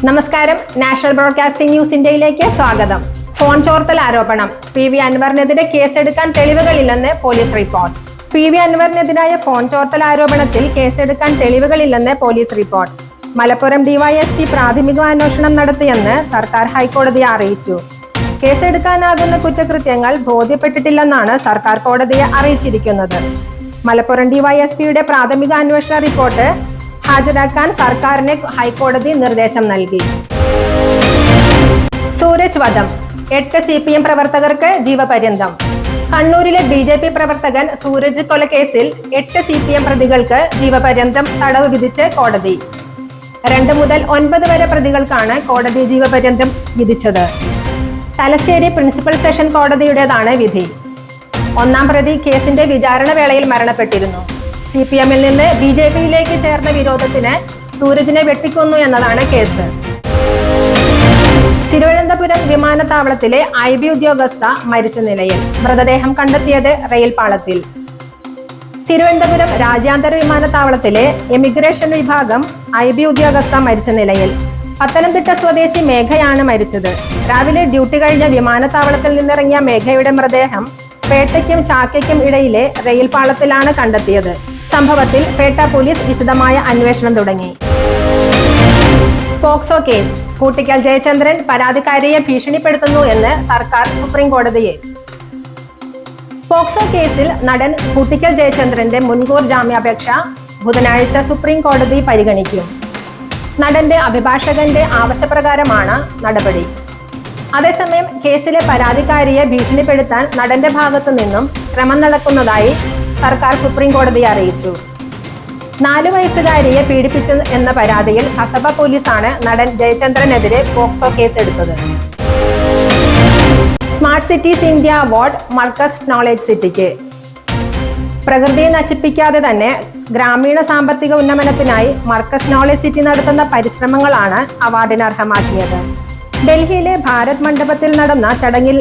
നമസ്കാരം. National broadcasting news ഇന്ത്യയിലേക്ക് സ്വാഗതം. ഫോൺ ചോർത്തൽ ആരോപണം. PV അൻവറിനെതിരെ കേസെടുക്കാൻ തെളിവുകളില്ലെന്ന് പോലീസ് റിപ്പോർട്ട്. PV അൻവറിനെതിരായ ഫോൺ ചോർത്തൽ ആരോപണത്തിൽ കേസെടുക്കാൻ തെളിവുകളില്ലെന്ന് പോലീസ് റിപ്പോർട്ട്. മലപ്പുറം DYSP പ്രാഥമിക അന്വേഷണം നടത്തിയെന്ന് സർക്കാർ ഹൈക്കോടതിയെ അറിയിച്ചു. കേസെടുക്കാനാകുന്ന കുറ്റകൃത്യങ്ങൾ ബോധ്യപ്പെട്ടിട്ടില്ലെന്നാണ് സർക്കാർ കോടതിയെ അറിയിച്ചിരിക്കുന്നത്. മലപ്പുറം DYSPയുടെ പ്രാഥമിക അന്വേഷണ റിപ്പോർട്ട് ഹാജരാക്കാൻ സർക്കാരിന് ഹൈക്കോടതി നിർദ്ദേശം നൽകി. സൂരജ് വധം. 8 CPM പ്രവർത്തകർക്ക് ജീവപര്യന്തം. കണ്ണൂരിലെ BJP പ്രവർത്തകൻ സൂരജ് കൊലക്കേസിൽ 8 CPM പ്രതികൾക്ക് ജീവപര്യന്തം തടവ് വിധിച്ച് കോടതി. 2 മുതൽ 9 വരെ പ്രതികൾക്കാണ് കോടതി ജീവപര്യന്തം വിധിച്ചത്. തലശ്ശേരി പ്രിൻസിപ്പൽ സെഷൻ കോടതിയുടേതാണ് വിധി. 1-ാം പ്രതി കേസിന്റെ വിചാരണ വേളയിൽ മരണപ്പെട്ടിരുന്നു. CPMൽ നിന്ന് BJPയിലേക്ക് ചേർന്ന വിരോധത്തിന് സൂരജിനെ വെട്ടിക്കൊന്നു എന്നതാണ് കേസ്. തിരുവനന്തപുരം വിമാനത്താവളത്തിലെ IB ഉദ്യോഗസ്ഥ മരിച്ച നിലയിൽ. മൃതദേഹം കണ്ടെത്തിയത് റെയിൽ പാളത്തിൽ. തിരുവനന്തപുരം രാജ്യാന്തര വിമാനത്താവളത്തിലെ എമിഗ്രേഷൻ വിഭാഗം IB ഉദ്യോഗസ്ഥ മരിച്ച നിലയിൽ. പത്തനംതിട്ട സ്വദേശി മേഘയാണ് മരിച്ചത്. രാവിലെ ഡ്യൂട്ടി കഴിഞ്ഞ വിമാനത്താവളത്തിൽ നിന്നിറങ്ങിയ മേഘയുടെ മൃതദേഹം പേട്ടയ്ക്കും ചാക്കയ്ക്കും ഇടയിലെ റെയിൽ പാളത്തിലാണ് കണ്ടെത്തിയത്. സംഭവത്തിൽ പേട്ട പോലീസ് വിശദമായ അന്വേഷണം തുടങ്ങി. POCSO case. കൂട്ടിക്കൽ ജയചന്ദ്രൻ പരാതിക്കാരിയെ ഭീഷണിപ്പെടുത്തുന്നു എന്ന് സർക്കാർ സുപ്രീം കോടതിയെ. പോക്സോ കേസിൽ നടൻ കൂട്ടിക്കൽ ജയചന്ദ്രന്റെ മുൻകൂർ ജാമ്യാപേക്ഷ ബുധനാഴ്ച സുപ്രീം കോടതി പരിഗണിക്കും. നടന്റെ അഭിഭാഷകന്റെ ആവശ്യപ്രകാരമാണ് നടപടി. അതേസമയം കേസിലെ പരാതിക്കാരിയെ ഭീഷണിപ്പെടുത്താൻ നടന്റെ ഭാഗത്തു നിന്നും ശ്രമം നടക്കുന്നതായി സർക്കാർ സുപ്രീം കോടതിയെ അറിയിച്ചു. 4 വയസ്സുകാരിയെ പീഡിപ്പിച്ചു എന്ന പരാതിയിൽ കസബ പോലീസാണ് നടൻ ജയചന്ദ്രനെതിരെ പോക്സോ കേസ് എടുത്തത്. Smart cities India award Markaz knowledge സിറ്റിക്ക്. പ്രകൃതിയെ നശിപ്പിക്കാതെ തന്നെ ഗ്രാമീണ സാമ്പത്തിക ഉന്നമനത്തിനായി മർക്കസ് നോളജ് സിറ്റി നടത്തുന്ന പരിശ്രമങ്ങളാണ് അവാർഡിന് അർഹമാക്കിയത്. ഡൽഹിയിലെ ഭാരത് മണ്ഡപത്തിൽ നടന്ന ചടങ്ങിൽ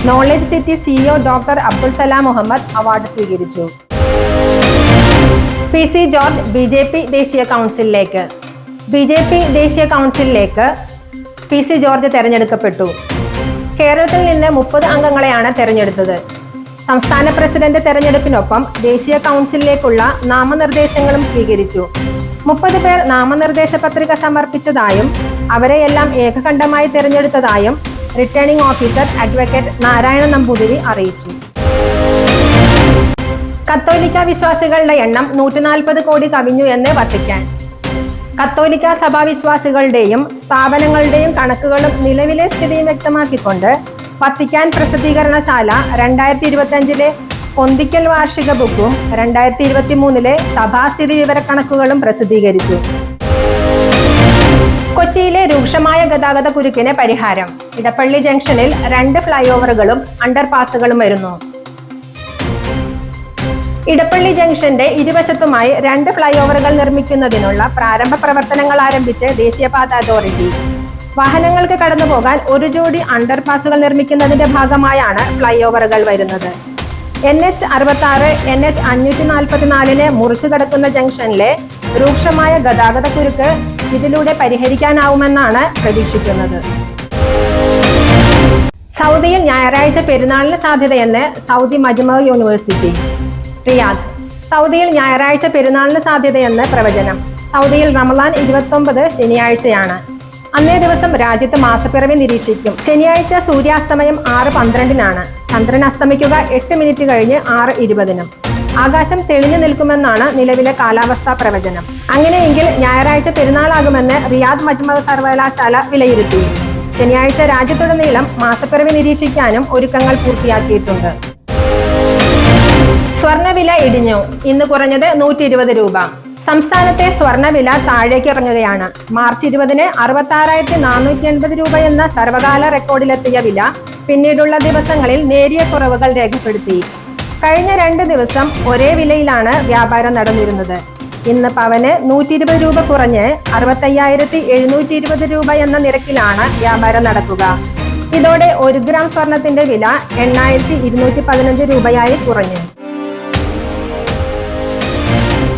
knowledge city CEO doctor Abdul Salam Muhammad award സ്വീകരിച്ചു. PC ജോർജ് BJP ദേശീയ കൗൺസിലിലേക്ക്. BJP ദേശീയ കൗൺസിലിലേക്ക് PC ജോർജ് തെരഞ്ഞെടുക്കപ്പെട്ടു. കേരളത്തിൽ നിന്ന് 30 അംഗങ്ങളെയാണ് തെരഞ്ഞെടുത്തത്. സംസ്ഥാന പ്രസിഡന്റ് തെരഞ്ഞെടുപ്പിനൊപ്പം ദേശീയ കൗൺസിലിലേക്കുള്ള നാമനിർദ്ദേശങ്ങളും സ്വീകരിച്ചു. 30 പേർ നാമനിർദ്ദേശ പത്രിക സമർപ്പിച്ചതായും അവരെയെല്ലാം ഏകകണ്ഠമായി തെരഞ്ഞെടുത്തതായും returning officer advocate Narayana Namboothiri അറിയിച്ചു. കത്തോലിക്ക വിശ്വാസികളുടെ എണ്ണം 140 കോടി കവിഞ്ഞു എന്ന് വത്തിക്കാൻ. കത്തോലിക്ക സഭാ വിശ്വാസികളുടെയും സ്ഥാപനങ്ങളുടെയും കണക്കുകളും നിലവിലെ സ്ഥിതിയും വ്യക്തമാക്കിക്കൊണ്ട് വത്തിക്കാൻ പ്രസിദ്ധീകരണശാല 2025 പൊന്തിക്കൽ വാർഷിക ബുക്കും 2023 സഭാസ്ഥിതി വിവരക്കണക്കുകളും പ്രസിദ്ധീകരിച്ചു. കൊച്ചിയിലെ രൂക്ഷമായ ഗതാഗത കുരുക്കിന് പരിഹാരം. ഇടപ്പള്ളി ജംഗ്ഷനിൽ 2 ഫ്ലൈ ഓവറുകളും അണ്ടർപാസുകളും വരുന്നു. ഇടപ്പള്ളി ജംഗ്ഷന്റെ ഇരുവശത്തുമായി 2 ഫ്ലൈ ഓവറുകൾ നിർമ്മിക്കുന്നതിനുള്ള പ്രാരംഭ പ്രവർത്തനങ്ങൾ ആരംഭിച്ച് ദേശീയപാത അതോറിറ്റി. വാഹനങ്ങൾക്ക് കടന്നുപോകാൻ 1 ജോഡി അണ്ടർപാസുകൾ നിർമ്മിക്കുന്നതിന്റെ ഭാഗമായാണ് ഫ്ലൈ ഓവറുകൾ വരുന്നത്. NH 66 NH 544 മുറിച്ചു കടക്കുന്ന ജംഗ്ഷനിലെ രൂക്ഷമായ ഗതാഗത കുരുക്ക് ഇതിലൂടെ പരിഹരിക്കാനാവുമെന്നാണ് പ്രതീക്ഷിക്കുന്നത്. സൗദിയിൽ ഞായറാഴ്ച പെരുന്നാളിന് സാധ്യതയെന്ന് സൗദി മജ്മഅ യൂണിവേഴ്സിറ്റി. റിയാദ്. സൗദിയിൽ ഞായറാഴ്ച പെരുന്നാളിന് സാധ്യതയെന്ന് പ്രവചനം. സൗദിയിൽ റമദാൻ 29 ശനിയാഴ്ചയാണ്. അന്നേ ദിവസം രാജ്യത്ത് മാസപ്പിറവി നിരീക്ഷിക്കും. ശനിയാഴ്ച സൂര്യാസ്തമയം 6:12 ചന്ദ്രൻ അസ്തമിക്കുക 8 മിനിറ്റ് കഴിഞ്ഞ് 6:20. ആകാശം തെളിഞ്ഞു നിൽക്കുമെന്നാണ് നിലവിലെ കാലാവസ്ഥാ പ്രവചനം. അങ്ങനെയെങ്കിൽ ഞായറാഴ്ച പെരുന്നാളാകുമെന്ന് റിയാദ് മജ്മഅ സർവകലാശാല വിലയിരുത്തി. ശനിയാഴ്ച രാജ്യത്തുടനീളം മാസപ്പിറവി നിരീക്ഷിക്കാനും ഒരുക്കങ്ങൾ പൂർത്തിയാക്കിയിട്ടുണ്ട്. സ്വർണ്ണവില ഇടിഞ്ഞു. ഇന്ന് കുറഞ്ഞത് 120 രൂപ. സംസ്ഥാനത്തെ സ്വർണ്ണവില താഴേക്ക് ഇറങ്ങുകയാണ്. മാർച്ച് 20 66,480 രൂപ എന്ന സർവകാല റെക്കോർഡിലെത്തിയ വില പിന്നീടുള്ള ദിവസങ്ങളിൽ നേരിയ കുറവുകൾ രേഖപ്പെടുത്തി. കഴിഞ്ഞ 2 ദിവസം ഒരേ വിലയിലാണ് വ്യാപാരം നടന്നിരുന്നത്. ഇന്ന് പവന് 120 രൂപ കുറഞ്ഞ് 65,720 രൂപ എന്ന നിരക്കിലാണ് വ്യാപാരം നടക്കുക. ഇതോടെ 1 ഗ്രാം സ്വർണത്തിന്റെ വില 8,215 രൂപയായി കുറഞ്ഞു.